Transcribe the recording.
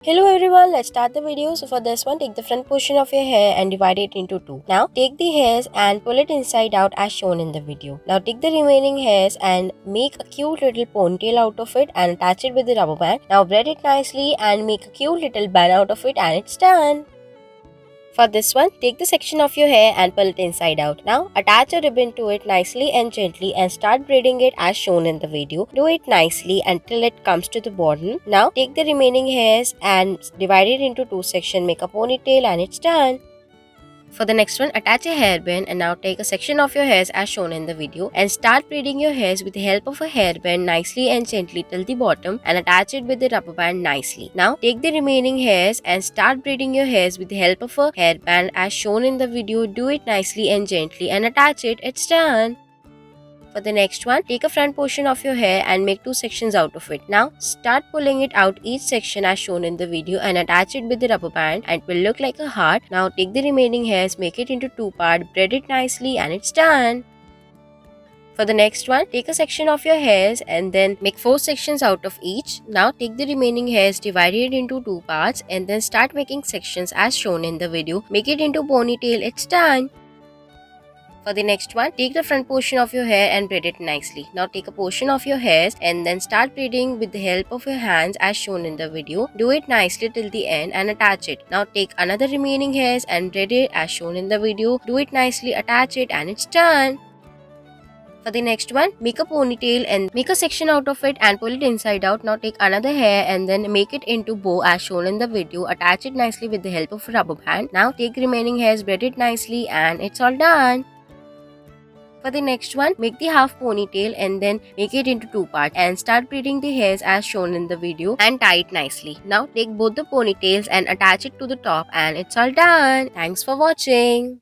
Hello everyone, let's start the video. So for this one, take the front portion of your hair and divide it into two. Now take the hairs and pull it inside out as shown in the video. Now take the remaining hairs and make a cute little ponytail out of it and attach it with the rubber band. Now braid it nicely and make a cute little bun out of it and it's done. For this one, take the section of your hair and pull it inside out. Now, attach a ribbon to it nicely and gently and start braiding it as shown in the video. Do it nicely until it comes to the bottom. Now, take the remaining hairs and divide it into two sections. Make a ponytail and it's done. For the next one, attach a hairband and now take a section of your hairs as shown in the video and start braiding your hairs with the help of a hairband nicely and gently till the bottom and attach it with the rubber band nicely. Now take the remaining hairs and start braiding your hairs with the help of a hairband as shown in the video. Do it nicely and gently and attach it. It's done. For the next one, take a front portion of your hair and make two sections out of it. Now, start pulling it out each section as shown in the video and attach it with the rubber band and it will look like a heart. Now, take the remaining hairs, make it into two parts, braid it nicely and it's done. For the next one, take a section of your hairs and then make four sections out of each. Now, take the remaining hairs, divide it into two parts and then start making sections as shown in the video. Make it into ponytail, it's done. For the next one, take the front portion of your hair and braid it nicely. Now take a portion of your hairs and then start braiding with the help of your hands as shown in the video. Do it nicely till the end and attach it. Now take another remaining hairs and braid it as shown in the video. Do it nicely, attach it and it's done. For the next one, make a ponytail and make a section out of it and pull it inside out. Now take another hair and then make it into bow as shown in the video. Attach it nicely with the help of a rubber band. Now take remaining hairs, braid it nicely and it's all done. For the next one, make the half ponytail and then make it into two parts and start braiding the hairs as shown in the video and tie it nicely. Now take both the ponytails and attach it to the top and it's all done. Thanks for watching.